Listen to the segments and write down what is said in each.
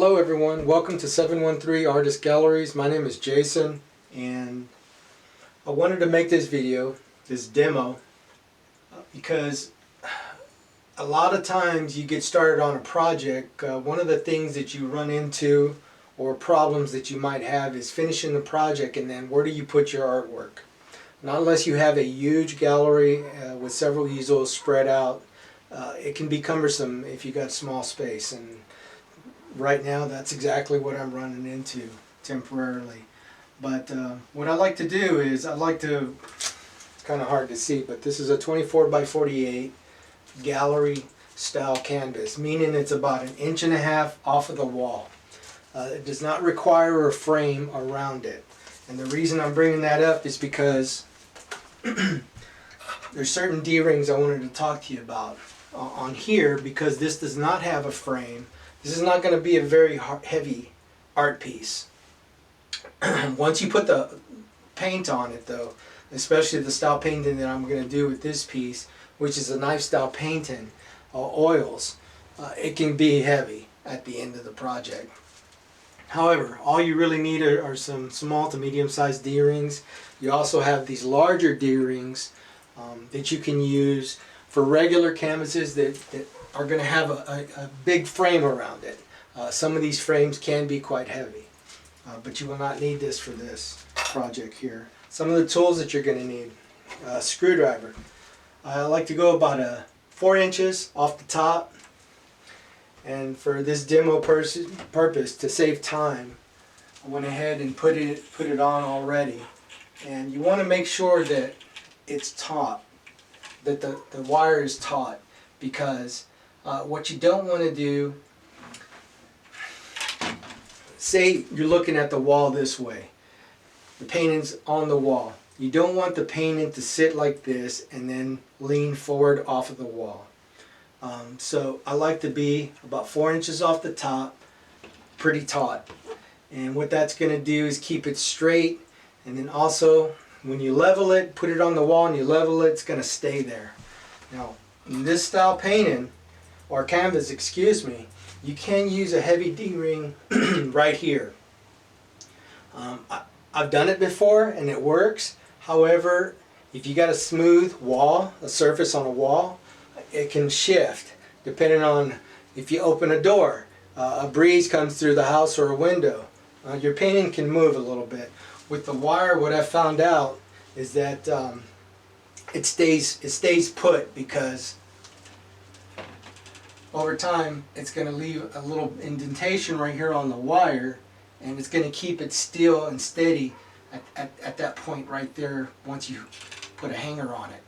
Hello everyone, welcome to 713 Artist Galleries. My name is Jason and I wanted to make this video, this demo, because a lot of times you get started on a project, one of the things that you run into or problems that you might have is finishing the project and then where do you put your artwork? Not unless you have a huge gallery with several easels spread out. It can be cumbersome if you got small space, and right now that's exactly what I'm running into temporarily. But what I like to do is it's kind of hard to see, but this is a 24 by 48 gallery style canvas, meaning it's about 1.5 inches off of the wall. It does not require a frame around it. And the reason I'm bringing that up is because there's certain D-rings I wanted to talk to you about on here, because this does not have a frame. This is not going to be a very heavy art piece. Once you put the paint on it though, especially the style painting that I'm going to do with this piece, which is a knife style painting, oils, it can be heavy at the end of the project. However, all you really need are some small to medium sized D-rings. You also have these larger D-rings that you can use for regular canvases that are going to have a big frame around it. Some of these frames can be quite heavy, but you will not need this for this project here. Some of the tools that you're going to need: screwdriver. I like to go about 4 inches off the top, and for this demo purpose, to save time, I went ahead and put it on already. And you want to make sure that it's taut, that the wire is taut, because what you don't want to do, say you're looking at the wall this way, the painting's on the wall. You don't want the painting to sit like this and then lean forward off of the wall. So I like to be about 4 inches off the top, pretty taut. And what that's going to do is keep it straight, and then also when you level it, put it on the wall and you level it, it's going to stay there. Now in this style painting, or canvas, excuse me, you can use a heavy D-ring right here. I've done it before and it works. However, if you got a smooth wall, a surface on a wall, it can shift depending on if you open a door, a breeze comes through the house or a window. Your painting can move a little bit. With the wire, what I found out is that it stays put, because over time it's going to leave a little indentation right here on the wire, and it's going to keep it still and steady at that point right there once you put a hanger on it.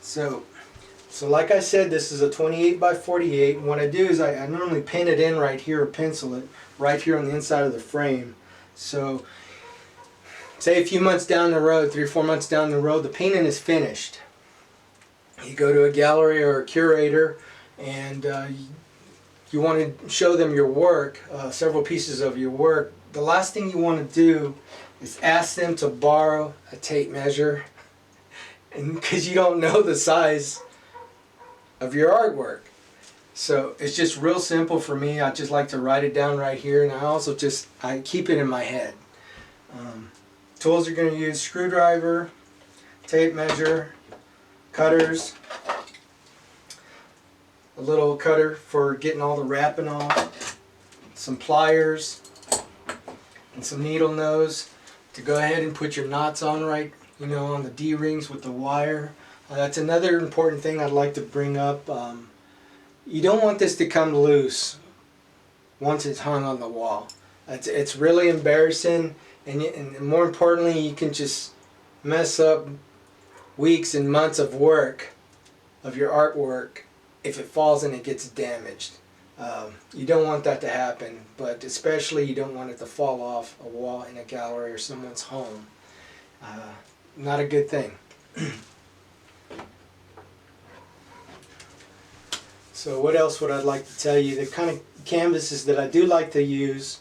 So like I said, this is a 28 by 48. And what I do is I normally pin it in right here, or pencil it right here on the inside of the frame. So say a few months down the road, 3 or 4 months down the road, the painting is finished. You go to a gallery or a curator and you want to show them your work, several pieces of your work. The last thing you want to do is ask them to borrow a tape measure, and because you don't know the size of your artwork. So it's just real simple for me. I just like to write it down right here, and I keep it in my head. Tools you're going to use: screwdriver, tape measure, cutters, a little cutter for getting all the wrapping off, some pliers, and some needle nose to go ahead and put your knots on right, on the D-rings with the wire. That's another important thing I'd like to bring up. You don't want this to come loose once it's hung on the wall. It's really embarrassing, and more importantly, you can just mess up weeks and months of work, of your artwork, if it falls and it gets damaged. You don't want that to happen, but especially you don't want it to fall off a wall in a gallery or someone's home. Not a good thing. So what else would I like to tell you? The kind of canvases that I do like to use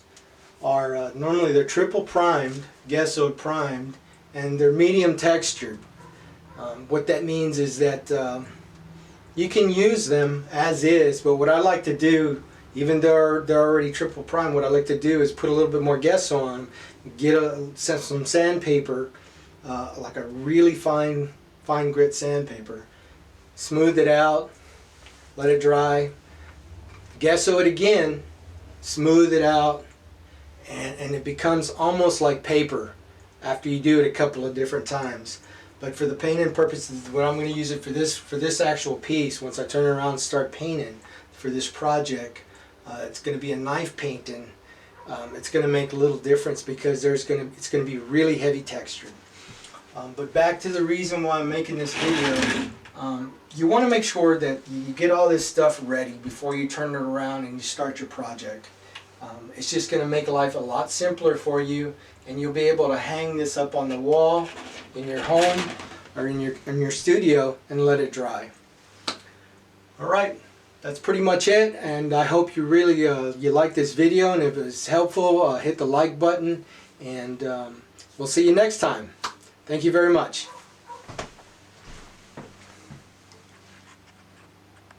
are normally they're triple primed, gesso primed, and they're medium textured. What that means is that You can use them as is, but what I like to do, even though they're already triple prime, what I like to do is put a little bit more gesso on them, get some sandpaper, like a really fine grit sandpaper, smooth it out, let it dry, gesso it again, smooth it out, and it becomes almost like paper after you do it a couple of different times. But for the painting purposes, what I'm going to use it for this actual piece, once I turn it around and start painting for this project, it's going to be a knife painting. It's going to make a little difference because it's going to be really heavy textured. But back to the reason why I'm making this video, you want to make sure that you get all this stuff ready before you turn it around and you start your project. It's just going to make life a lot simpler for you, and you'll be able to hang this up on the wall in your home or in your studio and let it dry. Alright, that's pretty much it, and I hope you really you like this video, and if it was helpful, hit the like button, and we'll see you next time. Thank you very much.